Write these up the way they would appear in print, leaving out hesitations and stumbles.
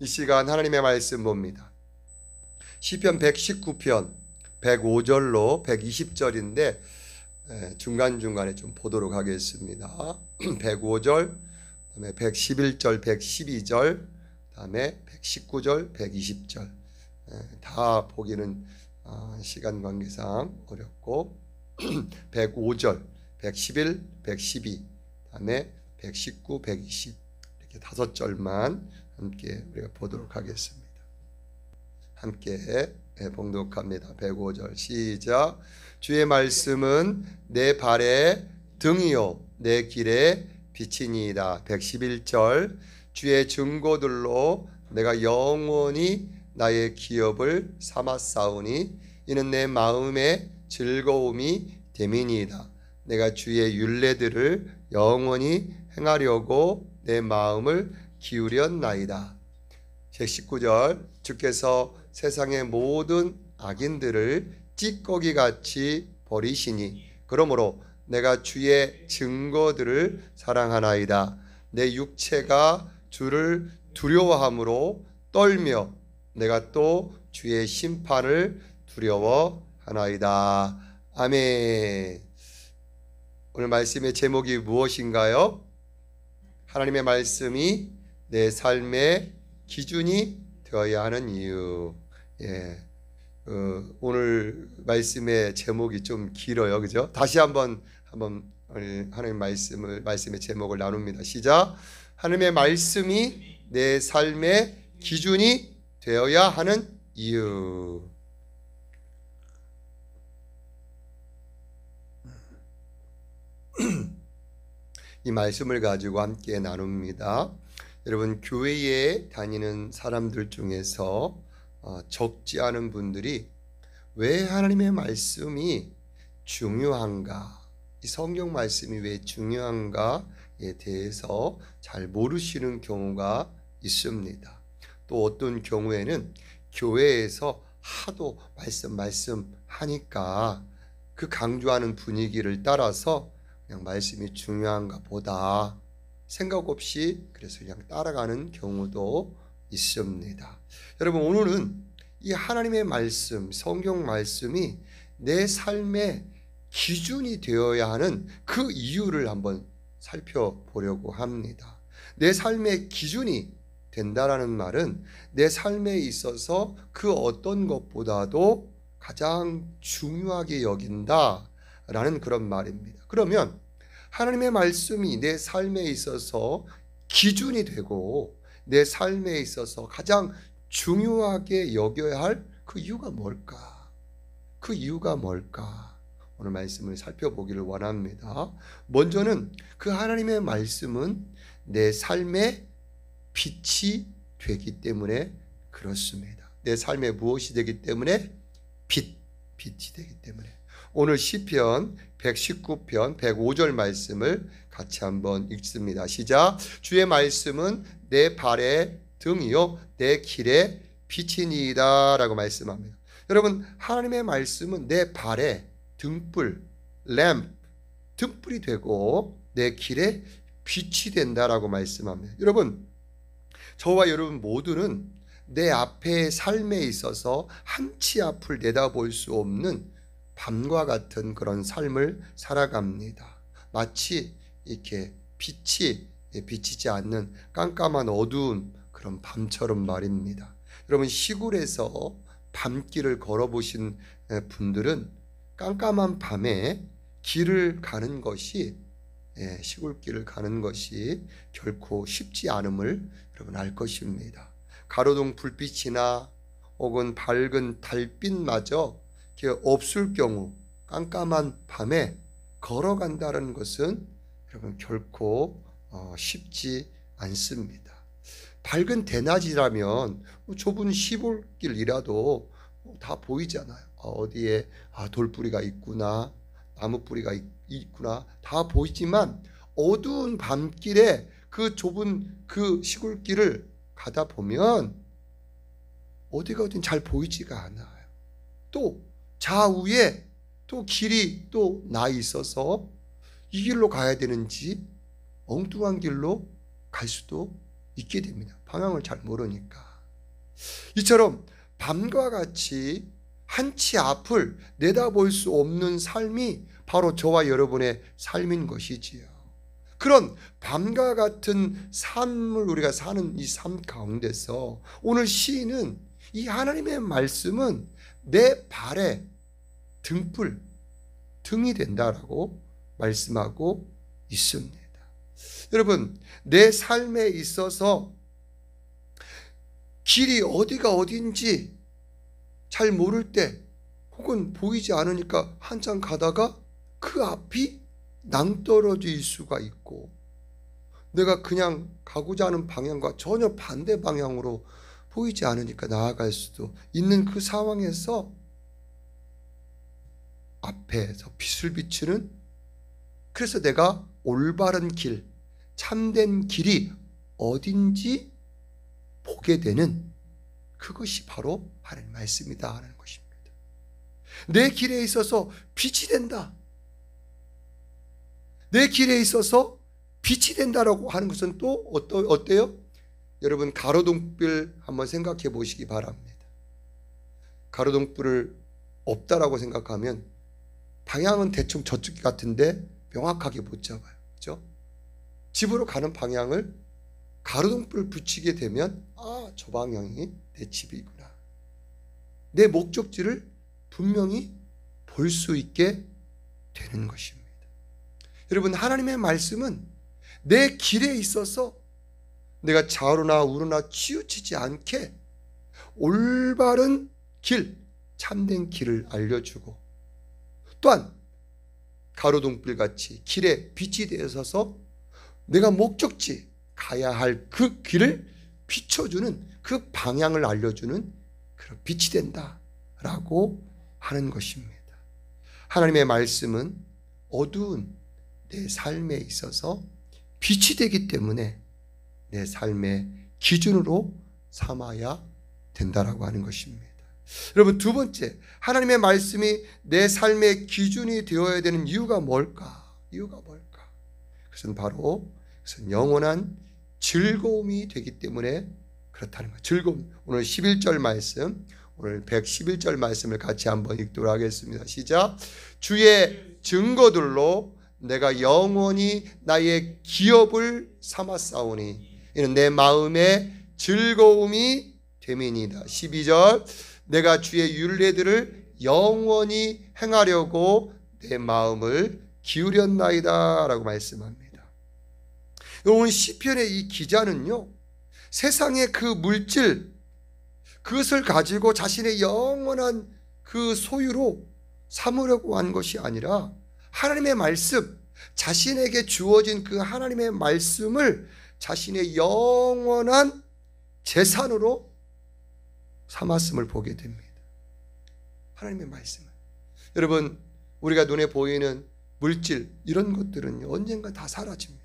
이 시간 하나님의 말씀 봅니다. 시편 119편 105절로 120절인데 중간중간에 좀 보도록 하겠습니다. 105절, 그다음에 111절, 112절, 그다음에 119절, 120절 다 보기는 시간 관계상 어렵고 105절, 111, 112, 그다음에 119, 120 이렇게 5절만 함께 우리가 보도록 하겠습니다. 함께 봉독합니다. 105절 시작. 주의 말씀은 내 발의 등이요 내 길의 빛이니이다. 111절 주의 증거들로 내가 영원히 나의 기업을 삼았사오니 이는 내 마음의 즐거움이 됨이니이다. 내가 주의 율례들을 영원히 행하려고 내 마음을 기울였나이다. 119절 주께서 세상의 모든 악인들을 찌꺼기같이 버리시니 그러므로 내가 주의 증거들을 사랑하나이다. 내 육체가 주를 두려워함으로 떨며 내가 또 주의 심판을 두려워하나이다. 아멘. 오늘 말씀의 제목이 무엇인가요? 하나님의 말씀이 내 삶의 기준이 되어야 하는 이유. 오늘 말씀의 제목이 좀 길어요, 그죠? 다시 한번 하나님 말씀의 제목을 나눕니다. 시작. 하나님의 말씀이 내 삶의 기준이 되어야 하는 이유. 이 말씀을 가지고 함께 나눕니다. 여러분, 교회에 다니는 사람들 중에서 적지 않은 분들이 왜 하나님의 말씀이 중요한가, 이 성경 말씀이 왜 중요한가에 대해서 잘 모르시는 경우가 있습니다. 또 어떤 경우에는 교회에서 하도 말씀 하니까 그 강조하는 분위기를 따라서 그냥 말씀이 중요한가 보다 생각 없이 그래서 그냥 따라가는 경우도 있습니다. 여러분, 오늘은 이 하나님의 말씀, 성경 말씀이 내 삶의 기준이 되어야 하는 그 이유를 한번 살펴보려고 합니다. 내 삶의 기준이 된다라는 말은 내 삶에 있어서 그 어떤 것보다도 가장 중요하게 여긴다라는 그런 말입니다. 그러면 하나님의 말씀이 내 삶에 있어서 기준이 되고 내 삶에 있어서 가장 중요하게 여겨야 할 그 이유가 뭘까? 그 이유가 뭘까? 오늘 말씀을 살펴보기를 원합니다. 먼저는 그 하나님의 말씀은 내 삶의 빛이 되기 때문에 그렇습니다. 내 삶에 무엇이 되기 때문에? 빛이 되기 때문에. 오늘 시편 119편 105절 말씀을 같이 한번 읽습니다. 시작. 주의 말씀은 내 발의 등이요 내 길의 빛이니이다 라고 말씀합니다. 여러분, 하나님의 말씀은 내 발의 등불, 램프, 등불이 되고 내 길의 빛이 된다라고 말씀합니다. 여러분, 저와 여러분 모두는 내 앞의 삶에 있어서 한치 앞을 내다볼 수 없는 밤과 같은 그런 삶을 살아갑니다. 마치 이렇게 빛이 비치지 않는 깜깜한 어두운 그런 밤처럼 말입니다. 여러분, 시골에서 밤길을 걸어보신 분들은 깜깜한 밤에 길을 가는 것이 시골길을 가는 것이 결코 쉽지 않음을 여러분 알 것입니다. 가로등 불빛이나 혹은 밝은 달빛마저 없을 경우 깜깜한 밤에 걸어간다는 것은 여러분 결코 쉽지 않습니다. 밝은 대낮이라면 좁은 시골길이라도 다 보이잖아요. 어디에 돌뿌리가 있구나, 나무뿌리가 있구나 다 보이지만 어두운 밤길에 그 좁은 그 시골길을 가다 보면 어디가 어딘 잘 보이지가 않아요. 또 좌우에 또 길이 또 나 있어서 이 길로 가야 되는지 엉뚱한 길로 갈 수도 있게 됩니다. 방향을 잘 모르니까. 이처럼 밤과 같이 한치 앞을 내다볼 수 없는 삶이 바로 저와 여러분의 삶인 것이지요. 그런 밤과 같은 삶을 우리가 사는 이 삶 가운데서 오늘 시인은 이 하나님의 말씀은 내 발의 등불, 등이 된다라고 말씀하고 있습니다. 여러분, 내 삶에 있어서 길이 어디가 어딘지 잘 모를 때 혹은 보이지 않으니까 한참 가다가 그 앞이 낭떠러질 수가 있고 내가 그냥 가고자 하는 방향과 전혀 반대 방향으로 보이지 않으니까 나아갈 수도 있는 그 상황에서 앞에서 빛을 비추는, 그래서 내가 올바른 길, 참된 길이 어딘지 보게 되는, 그것이 바로 하나님의 말씀이다 하는 것입니다. 내 길에 있어서 빛이 된다, 내 길에 있어서 빛이 된다라고 하는 것은 또 어때요? 여러분, 가로등불 한번 생각해 보시기 바랍니다. 가로등불을 없다라고 생각하면 방향은 대충 저쪽 같은데 명확하게 못 잡아요. 그렇죠? 집으로 가는 방향을 가로등불을 붙이게 되면 저 방향이 내 집이구나, 내 목적지를 분명히 볼 수 있게 되는 것입니다. 여러분, 하나님의 말씀은 내 길에 있어서 내가 좌로나 우로나 치우치지 않게 올바른 길, 참된 길을 알려주고, 또한 가로등불같이 길에 빛이 되어서 내가 목적지 가야 할 그 길을 비춰주는, 그 방향을 알려주는 그런 빛이 된다라고 하는 것입니다. 하나님의 말씀은 어두운 내 삶에 있어서 빛이 되기 때문에 내 삶의 기준으로 삼아야 된다라고 하는 것입니다. 여러분, 두 번째, 하나님의 말씀이 내 삶의 기준이 되어야 되는 이유가 뭘까? 그것은 바로 영원한 즐거움이 되기 때문에 그렇다는 거예요. 즐거움. 오늘 11절 말씀, 오늘 111절 말씀을 같이 한번 읽도록 하겠습니다. 시작. 주의 증거들로 내가 영원히 나의 기업을 삼았사오니 이는 내 마음의 즐거움이 됨이니이다. 12절. 내가 주의 율례들을 영원히 행하려고 내 마음을 기울였나이다 라고 말씀합니다. 오늘 시편의 이 기자는요, 세상의 그 물질, 그것을 가지고 자신의 영원한 그 소유로 삼으려고 한 것이 아니라 하나님의 말씀, 자신에게 주어진 그 하나님의 말씀을 자신의 영원한 재산으로 삼았음을 보게 됩니다. 하나님의 말씀은, 여러분, 우리가 눈에 보이는 물질, 이런 것들은 언젠가 다 사라집니다.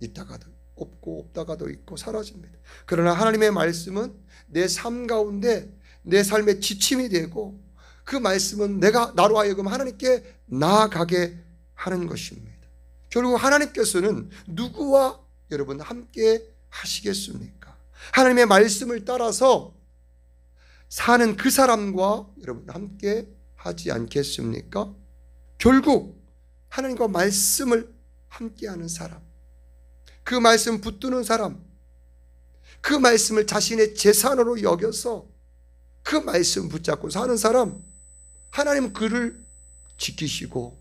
있다가도 없고 없다가도 있고 사라집니다. 그러나 하나님의 말씀은 내 삶 가운데 내 삶의 지침이 되고, 그 말씀은 나로 하여금 하나님께 나아가게 하는 것입니다. 결국 하나님께서는 누구와 여러분 함께 하시겠습니까? 하나님의 말씀을 따라서 사는 그 사람과 여러분 함께 하지 않겠습니까? 결국 하나님과 말씀을 함께하는 사람, 그 말씀 붙드는 사람, 그 말씀을 자신의 재산으로 여겨서 그 말씀 붙잡고 사는 사람, 하나님은 그를 지키시고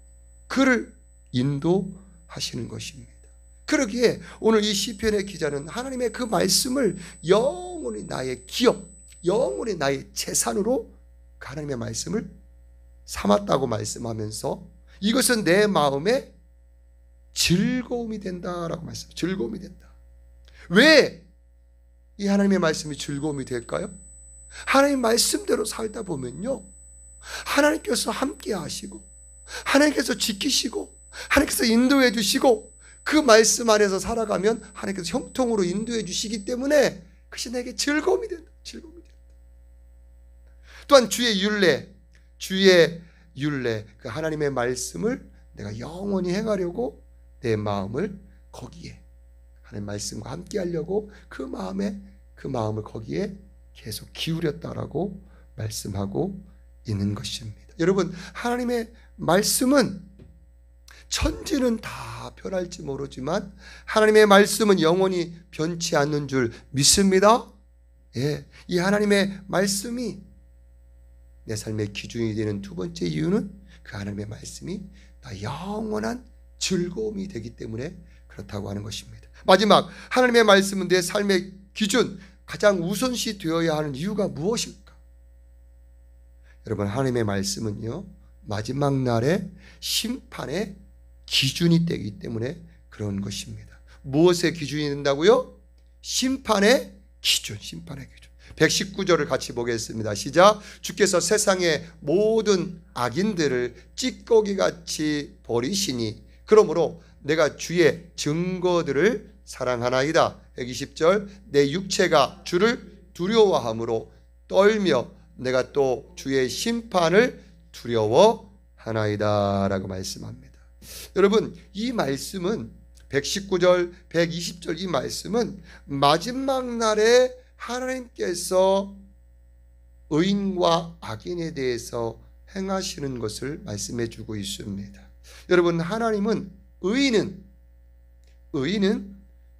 그를 인도하시는 것입니다. 그러기에 오늘 이 시편의 기자는 하나님의 그 말씀을 영원히 나의 기업, 영원히 나의 재산으로 하나님의 말씀을 삼았다고 말씀하면서 이것은 내 마음에 즐거움이 된다라고 말씀합니다. 즐거움이 된다. 왜 이 하나님의 말씀이 즐거움이 될까요? 하나님의 말씀대로 살다 보면요, 하나님께서 함께 하시고 하나님께서 지키시고 하나님께서 인도해 주시고 그 말씀 안에서 살아가면 하나님께서 형통으로 인도해 주시기 때문에 그것이 내게 즐거움이 된다. 즐거움이 된다. 또한 주의 율례, 그 하나님의 말씀을 내가 영원히 행하려고 내 마음을 거기에, 하나님의 말씀과 함께 하려고 그 마음을 거기에 계속 기울였다라고 말씀하고 있는 것입니다. 여러분, 하나님의 말씀은 천지는 다 변할지 모르지만 하나님의 말씀은 영원히 변치 않는 줄 믿습니다. 예, 이 하나님의 말씀이 내 삶의 기준이 되는 두 번째 이유는 그 하나님의 말씀이 나 영원한 즐거움이 되기 때문에 그렇다고 하는 것입니다. 마지막, 하나님의 말씀은 내 삶의 기준, 가장 우선시 되어야 하는 이유가 무엇일까? 여러분, 하나님의 말씀은요, 마지막 날의 심판의 기준이 되기 때문에 그런 것입니다. 무엇의 기준이 된다고요? 심판의 기준, 심판의 기준. 119절을 같이 보겠습니다. 시작. 주께서 세상의 모든 악인들을 찌꺼기같이 버리시니 그러므로 내가 주의 증거들을 사랑하나이다. 120절. 내 육체가 주를 두려워함으로 떨며 내가 또 주의 심판을 두려워하나이다 라고 말씀합니다. 여러분, 이 말씀은 119절, 120절 이 말씀은 마지막 날에 하나님께서 의인과 악인에 대해서 행하시는 것을 말씀해 주고 있습니다. 여러분, 하나님은 의인은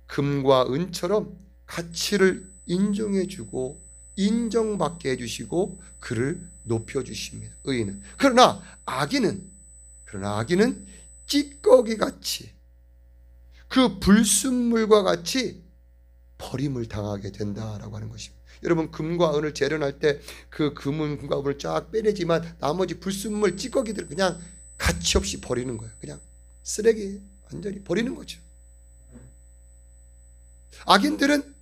금과 은처럼 가치를 인정해 주고 인정받게 해주시고 그를 높여주십니다. 의인은. 그러나 악인은 찌꺼기같이 그 불순물과 같이 버림을 당하게 된다라고 하는 것입니다. 여러분, 금과 은을 재련할 때 그 금과 은을 쫙 빼내지만 나머지 불순물 찌꺼기들 그냥 가치 없이 버리는 거예요. 그냥 쓰레기 완전히 버리는 거죠. 악인들은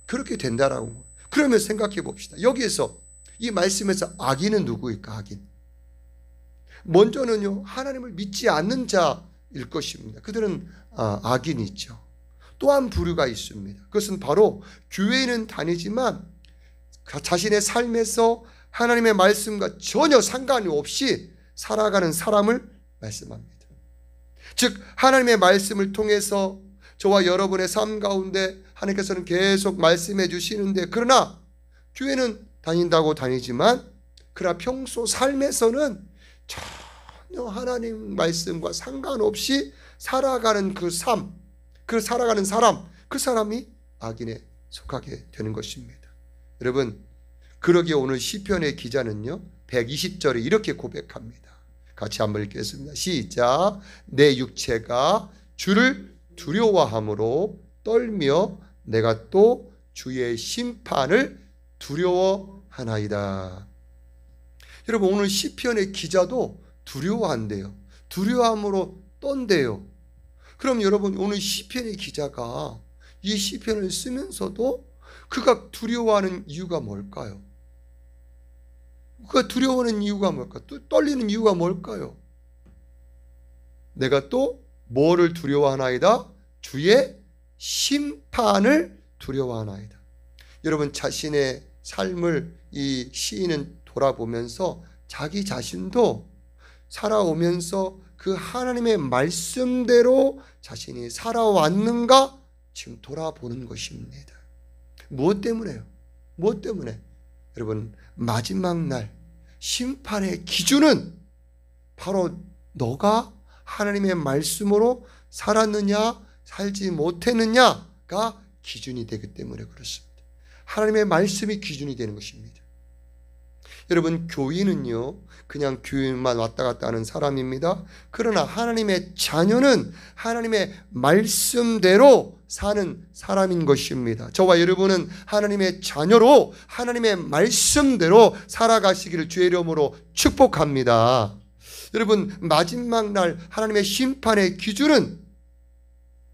그렇게 된다라고. 그러면 생각해 봅시다. 여기에서 이 말씀에서 악인은 누구일까? 악인. 먼저는요, 하나님을 믿지 않는 자일 것입니다. 그들은 악인이죠. 또 한 부류가 있습니다. 그것은 바로 교회는 다니지만 자신의 삶에서 하나님의 말씀과 전혀 상관이 없이 살아가는 사람을 말씀합니다. 즉, 하나님의 말씀을 통해서 저와 여러분의 삶 가운데 하나님께서는 계속 말씀해 주시는데, 그러나 교회는 다닌다고 다니지만 그러나 평소 삶에서는 전혀 하나님 말씀과 상관없이 살아가는 그 삶, 그 살아가는 사람, 그 사람이 악인에 속하게 되는 것입니다. 여러분, 그러기에 오늘 시편의 기자는요 120절에 이렇게 고백합니다. 같이 한번 읽겠습니다. 시작. 내 육체가 주를 두려워함으로 떨며 내가 또 주의 심판을 두려워하나이다. 여러분, 오늘 시편의 기자도 두려워한대요. 두려워함으로 떤대요. 그럼 여러분, 오늘 시편의 기자가 이 시편을 쓰면서도 그가 두려워하는 이유가 뭘까요? 그가 두려워하는 이유가 뭘까? 또 떨리는 이유가 뭘까요? 내가 또 뭐를 두려워하나이다? 주의 심판을 두려워하나이다. 여러분, 자신의 삶을 이 시인은 돌아보면서 자기 자신도 살아오면서 그 하나님의 말씀대로 자신이 살아왔는가 지금 돌아보는 것입니다. 무엇 때문에요? 무엇 때문에? 여러분, 마지막 날 심판의 기준은 바로 너가 하나님의 말씀으로 살았느냐 살지 못했느냐가 기준이 되기 때문에 그렇습니다. 하나님의 말씀이 기준이 되는 것입니다. 여러분, 교인은요 그냥 교회만 왔다 갔다 하는 사람입니다. 그러나 하나님의 자녀는 하나님의 말씀대로 사는 사람인 것입니다. 저와 여러분은 하나님의 자녀로 하나님의 말씀대로 살아가시기를 주의 이름으로 축복합니다. 여러분, 마지막 날 하나님의 심판의 기준은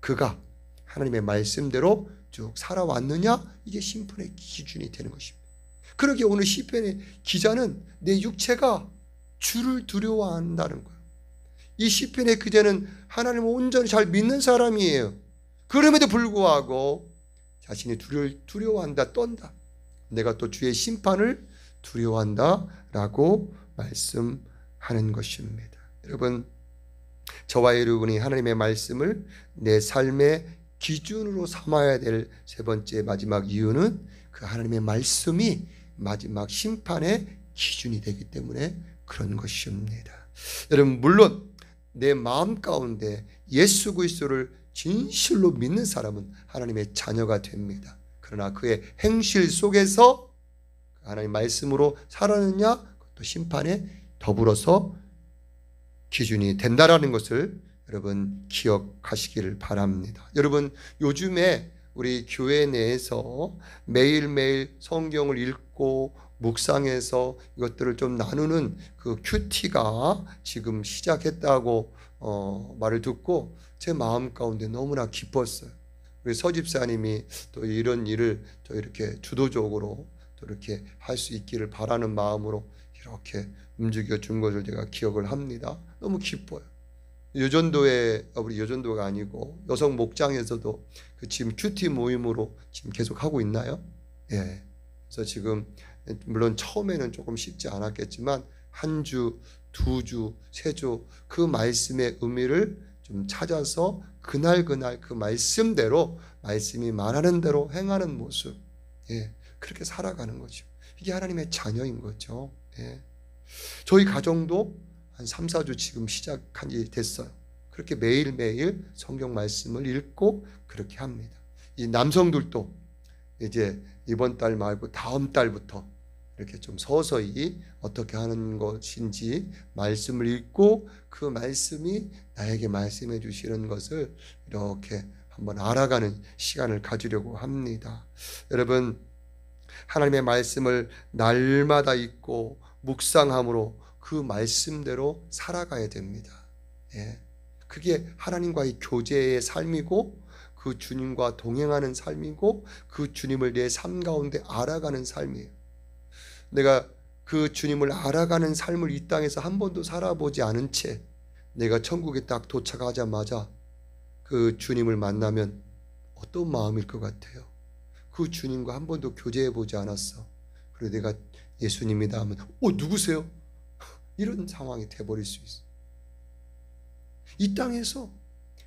그가 하나님의 말씀대로 쭉 살아왔느냐, 이게 심판의 기준이 되는 것입니다. 그러기에 오늘 시편의 기자는 내 육체가 주를 두려워한다는 거예요. 이 시편의 기자는 하나님을 온전히 잘 믿는 사람이에요. 그럼에도 불구하고 자신이 두려워한다, 떤다. 내가 또 주의 심판을 두려워한다 라고 말씀하는 것입니다. 여러분, 저와 여러분이 하나님의 말씀을 내 삶의 기준으로 삼아야 될 세 번째 마지막 이유는 그 하나님의 말씀이 마지막 심판의 기준이 되기 때문에 그런 것입니다. 여러분, 물론 내 마음 가운데 예수 그리스도를 진실로 믿는 사람은 하나님의 자녀가 됩니다. 그러나 그의 행실 속에서 하나님의 말씀으로 살았느냐, 그것도 심판에 더불어서 기준이 된다라는 것을 여러분 기억하시기를 바랍니다. 여러분, 요즘에 우리 교회 내에서 매일매일 성경을 읽고 묵상해서 이것들을 좀 나누는 그 큐티가 지금 시작했다고 말을 듣고 제 마음 가운데 너무나 기뻤어요. 우리 서 집사님이 또 이런 일을 또 이렇게 주도적으로 또 이렇게 할 수 있기를 바라는 마음으로 이렇게 움직여 준 것을 제가 기억을 합니다. 너무 기뻐요. 여전도에, 우리 여전도가 아니고 여성 목장에서도 그 지금 큐티 모임으로 지금 계속 하고 있나요? 예. 그래서 지금 물론 처음에는 조금 쉽지 않았겠지만 한 주, 두 주, 세 주 그 말씀의 의미를 좀 찾아서 그날 그 말씀대로, 말씀이 말하는 대로 행하는 모습, 예, 그렇게 살아가는 거죠. 이게 하나님의 자녀인 거죠. 예. 저희 가정도 한 3, 4주 지금 시작한 지 됐어요. 그렇게 매일매일 성경 말씀을 읽고 그렇게 합니다. 이 남성들도 이제 이번 달 말고 다음 달부터 이렇게 좀 서서히 어떻게 하는 것인지 말씀을 읽고 그 말씀이 나에게 말씀해 주시는 것을 이렇게 한번 알아가는 시간을 가지려고 합니다. 여러분, 하나님의 말씀을 날마다 읽고 묵상함으로 그 말씀대로 살아가야 됩니다. 예. 그게 하나님과의 교제의 삶이고 그 주님과 동행하는 삶이고 그 주님을 내 삶 가운데 알아가는 삶이에요. 내가 그 주님을 알아가는 삶을 이 땅에서 한 번도 살아보지 않은 채 내가 천국에 딱 도착하자마자 그 주님을 만나면 어떤 마음일 것 같아요? 그 주님과 한 번도 교제해 보지 않았어. 그리고 내가 예수님이다 하면 누구세요? 이런 상황이 돼버릴 수 있어. 이 땅에서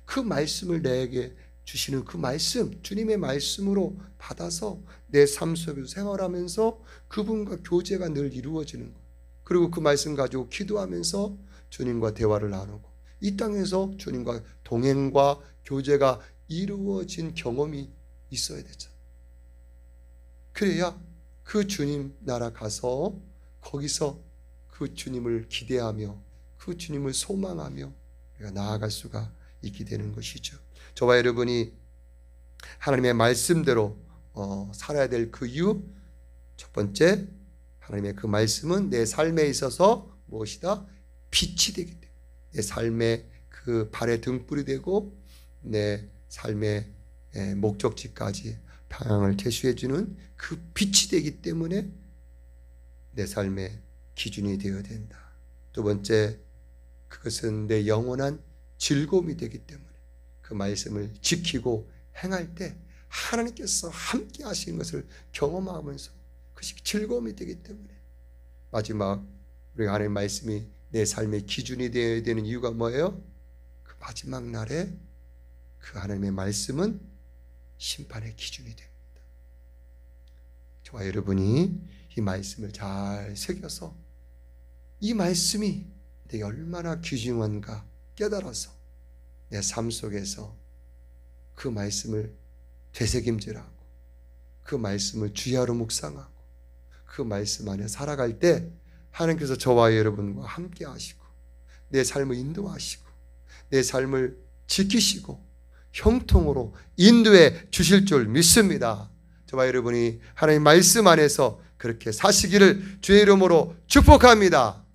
그 말씀을 내게 주시는 그 말씀, 주님의 말씀으로 받아서 내 삶 속에서 생활하면서 그분과 교제가 늘 이루어지는 것. 그리고 그 말씀 가지고 기도하면서 주님과 대화를 나누고 이 땅에서 주님과 동행과 교제가 이루어진 경험이 있어야 되잖아. 그래야 그 주님 나라 가서 거기서 그 주님을 기대하며 그 주님을 소망하며 우리가 나아갈 수가 있게 되는 것이죠. 저와 여러분이 하나님의 말씀대로 살아야 될 그 이유, 첫 번째, 하나님의 그 말씀은 내 삶에 있어서 무엇이다? 빛이 되기 때문에 내 삶의 그 발의 등불이 되고 내 삶의 목적지까지 방향을 제시해 주는 그 빛이 되기 때문에 내 삶의 기준이 되어야 된다. 두 번째, 그것은 내 영원한 즐거움이 되기 때문에 그 말씀을 지키고 행할 때 하나님께서 함께 하시는 것을 경험하면서 그것이 즐거움이 되기 때문에 마지막 우리가 하나님의 말씀이 내 삶의 기준이 되어야 되는 이유가 뭐예요? 그 마지막 날에 그 하나님의 말씀은 심판의 기준이 됩니다. 저와 여러분이 이 말씀을 잘 새겨서 이 말씀이 내게 얼마나 귀중한가 깨달아서 내 삶 속에서 그 말씀을 되새김질하고 그 말씀을 주야로 묵상하고 그 말씀 안에 살아갈 때 하나님께서 저와 여러분과 함께 하시고 내 삶을 인도하시고 내 삶을 지키시고 형통으로 인도해 주실 줄 믿습니다. 저와 여러분이 하나님 말씀 안에서 그렇게 사시기를 주의 이름으로 축복합니다.